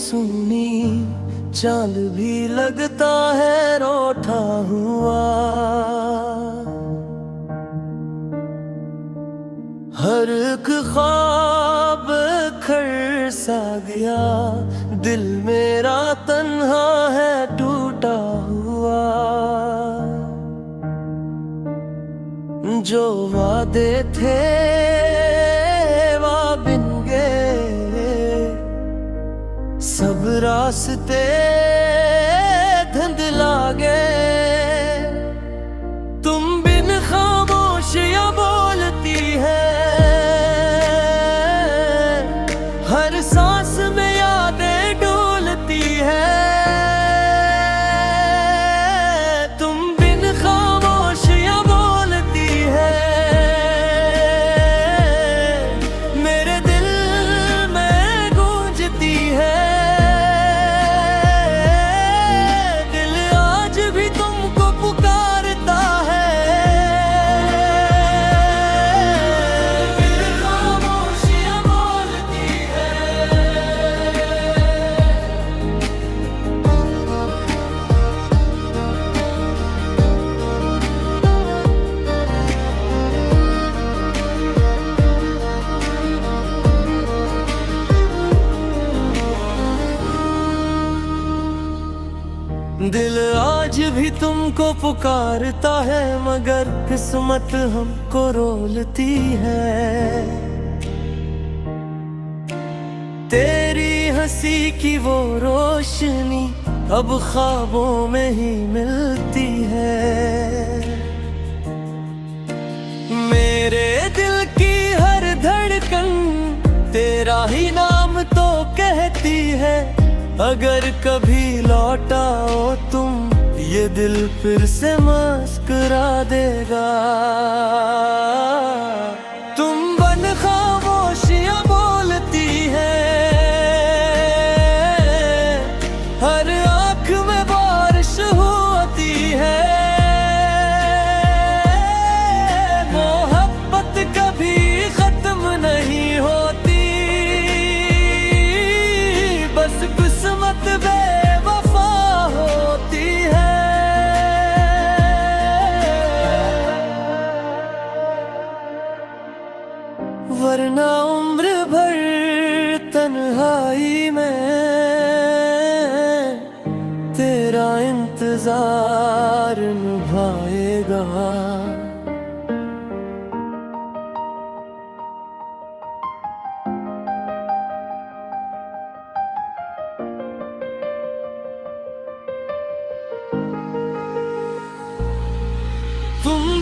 मासूमी, चांद भी लगता है रोठा हुआ। हर एक ख्वाब खर सा गया, दिल मेरा तन्हा है टूटा हुआ। जो वादे थे वो बिन गए, सब रास्ते धुंधला गए। तुम बिन खामोशियां बोलती है, हर सांस में यादें डोलती है। तुम बिन खामोशियां बोलती है, मेरे दिल में गूंजती है। दिल आज भी तुमको पुकारता है, बिन खामोशियां बोलती है। दिल आज भी तुमको पुकारता है, मगर किस्मत हमको रोलती है। तेरी हंसी की वो रोशनी अब ख्वाबों में ही मिलती है। मेरे दिल की हर धड़कन तेरा ही नाम तो कहती है। अगर कभी लौट आओ तुम, ये दिल फिर से मुस्कुरा देगा। तुम बन खामोशियां बोलती है, हर आँख में बारिश होती है। मोहब्बत कभी खत्म नहीं होती, बस किस्मत बेवफा होती है। वरना उम्र भर तन्हाई में तेरा इंतजार निभाएगा। तुम